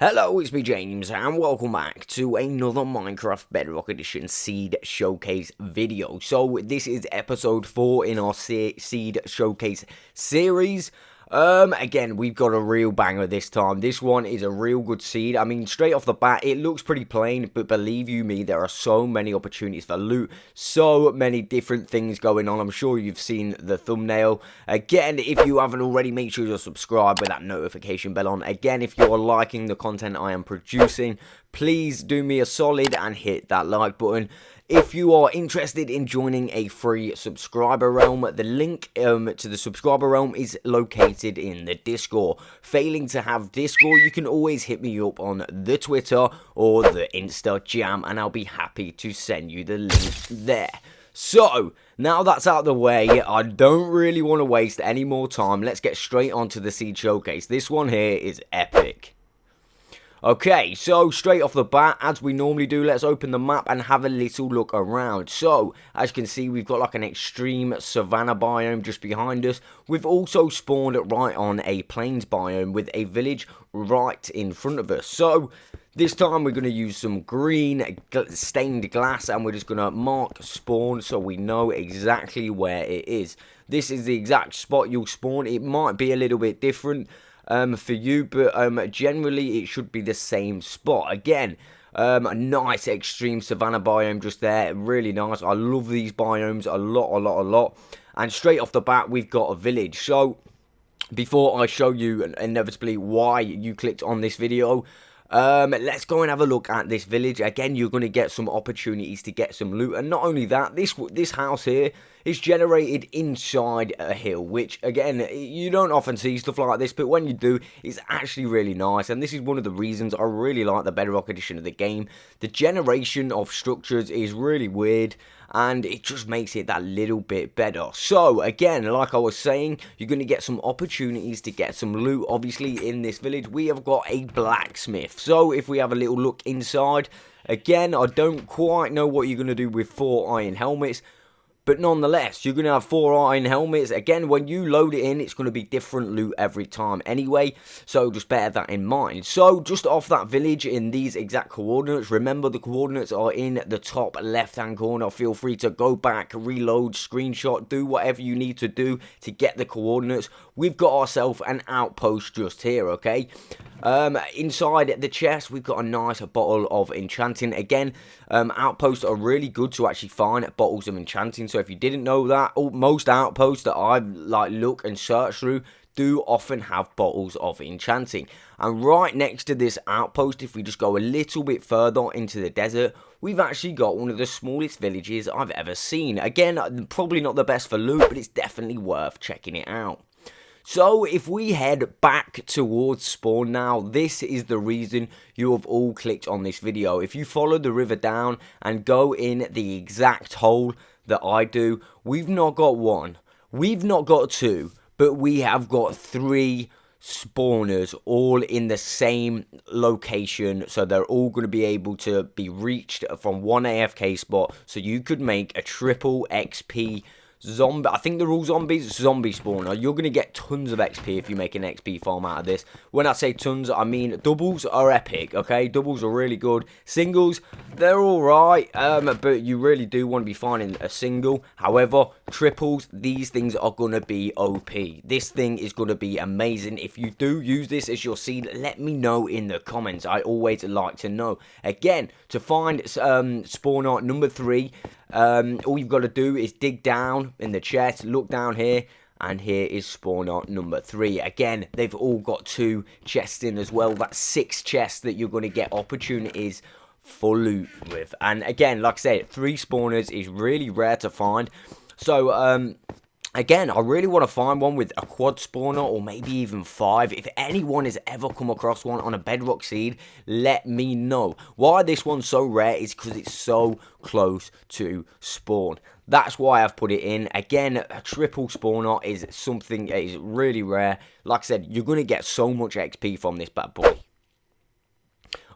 Hello, it's me James, and welcome back to another Minecraft Bedrock Edition Seed Showcase video. So, this is episode 4 in our Seed Showcase series. Again, we've got a real banger this time. This one is a real good seed. I mean, straight off the bat, it looks pretty plain, but believe you me, there are so many opportunities for loot, so many different things going on. I'm sure you've seen the thumbnail. Again, if you haven't already, make sure you're subscribed with that notification bell on. Again, if you are liking the content I am producing, please do me a solid and hit that like button. If you are interested in joining a free subscriber realm, the link to the subscriber realm is located in the Discord. Failing to have Discord, you can always hit me up on the Twitter or the InstaJam, and I'll be happy to send you the link there. So, now that's out of the way, I don't really want to waste any more time. Let's get straight onto the Seed Showcase. This one here is epic. Okay, so straight off the bat, as we normally do, let's open the map and have a little look around. So, as you can see, we've got like an extreme savanna biome just behind us. We've also spawned right on a plains biome with a village right in front of us. So, this time we're going to use some green stained glass and we're just going to mark spawn so we know exactly where it is. This is the exact spot you'll spawn. It might be a little bit different for you, but generally it should be the same spot. Again, a nice extreme savanna biome just there, really nice. I love these biomes a lot. And straight off the bat, we've got a village. So before I show you inevitably why you clicked on this video, let's go and have a look at this village. Again, you're going to get some opportunities to get some loot, and not only that, this house here is generated inside a hill, which again, you don't often see stuff like this, but when you do, it's actually really nice. And this is one of the reasons I really like the Bedrock edition of the game. The generation of structures is really weird, and it just makes it that little bit better. So again, like I was saying, you're going to get some opportunities to get some loot. Obviously, in this village, we have got a blacksmith. So if we have a little look inside, again, I don't quite know what you're going to do with 4 iron helmets, but nonetheless, you're going to have 4 iron helmets. Again, when you load it in, it's going to be different loot every time anyway. So just bear that in mind. So just off that village in these exact coordinates. Remember, the coordinates are in the top left-hand corner. Feel free to go back, reload, screenshot, do whatever you need to do to get the coordinates. We've got ourselves an outpost just here, okay? Inside the chest, we've got a nice bottle of enchanting. Again, outposts are really good to actually find bottles of enchanting. So if you didn't know that, most outposts that I look and search through do often have bottles of enchanting. And right next to this outpost, if we just go a little bit further into the desert, we've actually got one of the smallest villages I've ever seen. Again, probably not the best for loot, but it's definitely worth checking it out. So, if we head back towards spawn now, this is the reason you have all clicked on this video. If you follow the river down and go in the exact hole that I do, we've not got 1, we've not got 2, but we have got 3 spawners all in the same location, so they're all going to be able to be reached from one AFK spot, so you could make a triple XP zombie, I think they're all zombies, zombie spawner. You're going to get tons of XP if you make an XP farm out of this. When I say tons, I mean doubles are epic, okay? Doubles are really good. Singles, they're alright, but you really do want to be finding a single. However, triples, these things are going to be OP. This thing is going to be amazing. If you do use this as your seed, let me know in the comments. I always like to know. Again, to find spawner number 3, all you've got to do is dig down in the chest, look down here, and here is spawner number 3. Again, they've all got 2 chests in as well. That's 6 chests that you're going to get opportunities for loot with. And again, like I said, 3 spawners is really rare to find. So, again, I really want to find one with a quad spawner or maybe even 5. If anyone has ever come across one on a Bedrock seed, let me know. Why this one's so rare is because it's so close to spawn. That's why I've put it in. Again, a triple spawner is something that is really rare. Like I said, you're going to get so much XP from this bad boy.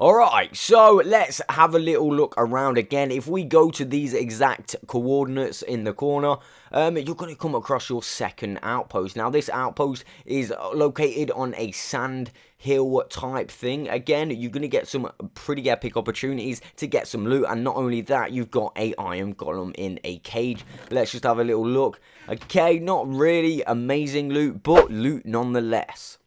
Alright, so let's have a little look around again. If we go to these exact coordinates in the corner, you're going to come across your second outpost. Now, this outpost is located on a sand hill type thing. Again, you're going to get some pretty epic opportunities to get some loot, and not only that, you've got a iron golem in a cage. Let's just have a little look. Okay, not really amazing loot, but loot nonetheless.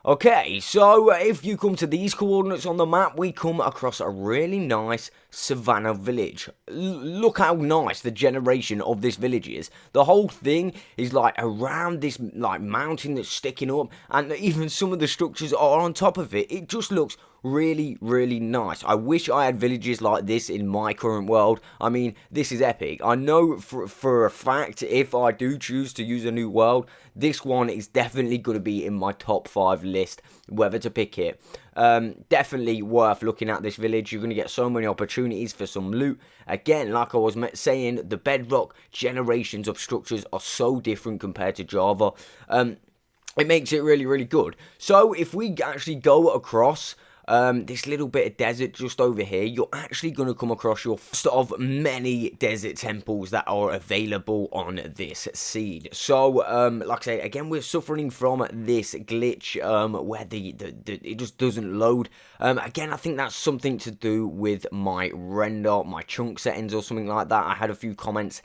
Okay, so if you come to these coordinates on the map, we come across a really nice savannah village. Look how nice the generation of this village is. The whole thing is like around this like mountain that's sticking up, and even some of the structures are on top of it. It just looks really, really nice. I wish I had villages like this in my current world. I mean, this is epic. I know for a fact, if I do choose to use a new world, this one is definitely going to be in my top 5 list, whether to pick it. Definitely worth looking at this village. You're going to get so many opportunities for some loot. Again, like I was saying, the Bedrock generations of structures are so different compared to Java. It makes it really, really good. So if we actually go across this little bit of desert just over here, you're actually going to come across your first of many desert temples that are available on this seed. So, like I say, again, we're suffering from this glitch where it just doesn't load. Again, I think that's something to do with my render, my chunk settings or something like that. I had a few comments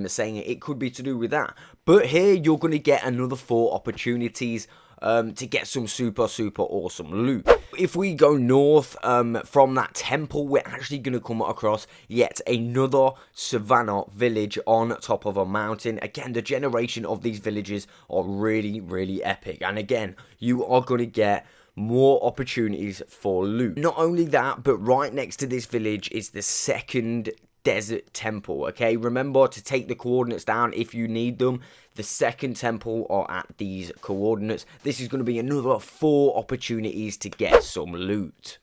saying it could be to do with that. But here, you're going to get another 4 opportunities to get some super awesome loot. If we go north from that temple, we're actually going to come across yet another savannah village on top of a mountain. Again, the generation of these villages are really, really epic. And again, you are going to get more opportunities for loot. Not only that, but right next to this village is the second desert temple. Okay, remember to take the coordinates down if you need them. The second temple are at these coordinates. This is going to be another 4 opportunities to get some loot.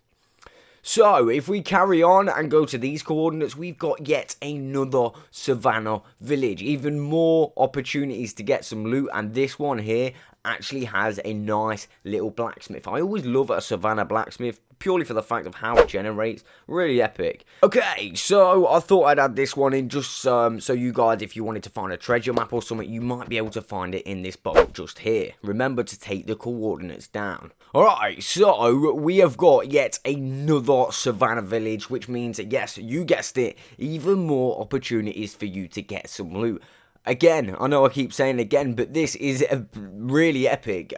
So, if we carry on and go to these coordinates, we've got yet another savannah village. Even more opportunities to get some loot, and this one here actually has a nice little blacksmith. I always love a savannah blacksmith, purely for the fact of how it generates. Really epic. Okay, so I thought I'd add this one in just so you guys, if you wanted to find a treasure map or something, you might be able to find it in this boat just here. Remember to take the coordinates down. Alright, so we have got yet another savannah village, which means, yes, you guessed it, even more opportunities for you to get some loot. Again, I know I keep saying again, but this is really epic,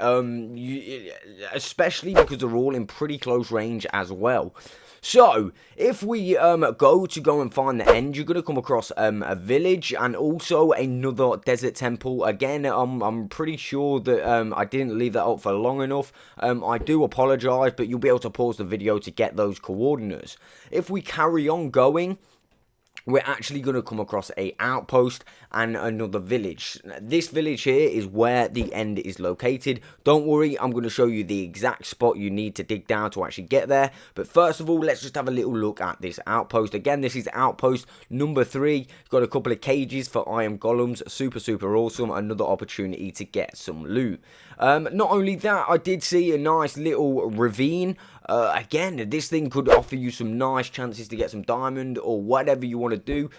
especially because they're all in pretty close range as well. So, if we go and find the end, you're going to come across a village and also another desert temple. Again, I'm pretty sure that I didn't leave that up for long enough. I do apologise, but you'll be able to pause the video to get those coordinates. If we carry on going, we're actually going to come across a outpost and another village. This village here is where the end is located. Don't worry, I'm going to show you the exact spot you need to dig down to actually get there. But first of all, let's just have a little look at this outpost. Again, this is outpost number 3. It's got a couple of cages for iron golems. Super awesome. Another opportunity to get some loot. Not only that, I did see a nice little ravine. Again, this thing could offer you some nice chances to get some diamond or whatever you want to do.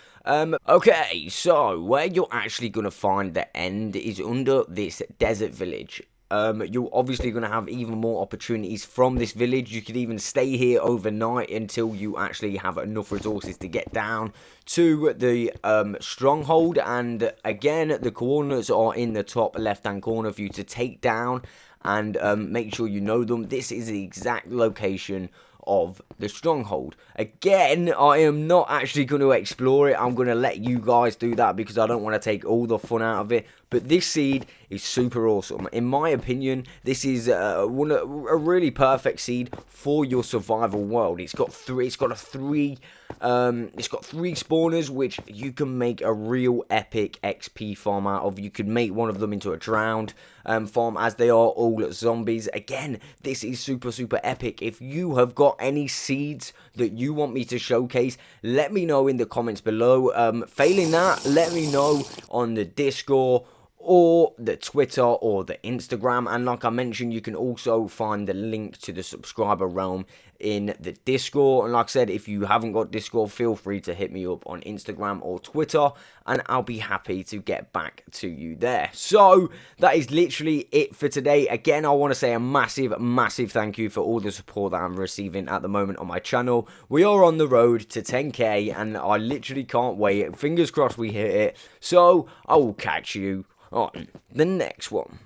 Okay, so where you're actually going to find the end is under this desert village. You're obviously going to have even more opportunities from this village. You could even stay here overnight until you actually have enough resources to get down to the stronghold. And again, the coordinates are in the top left hand corner for you to take down and make sure you know them. This is the exact location of the stronghold. Again, I am not actually going to explore it. I'm going to let you guys do that because I don't want to take all the fun out of it. But this seed is super awesome. In my opinion, this is a really perfect seed for your survival world. It's got three spawners, which you can make a real epic XP farm out of. You could make one of them into a drowned farm, as they are all zombies. Again, this is super epic. If you have got any seeds that you want me to showcase, let me know in the comments below. Failing that, let me know on the Discord or the Twitter or the Instagram. And like I mentioned, you can also find the link to the subscriber realm in the Discord. And like I said, if you haven't got Discord, feel free to hit me up on Instagram or Twitter, and I'll be happy to get back to you there. So that is literally it for today. Again, I want to say a massive thank you for all the support that I'm receiving at the moment on my channel. We are on the road to 10k, and I literally can't wait. Fingers crossed we hit it. So I will catch you on the next one.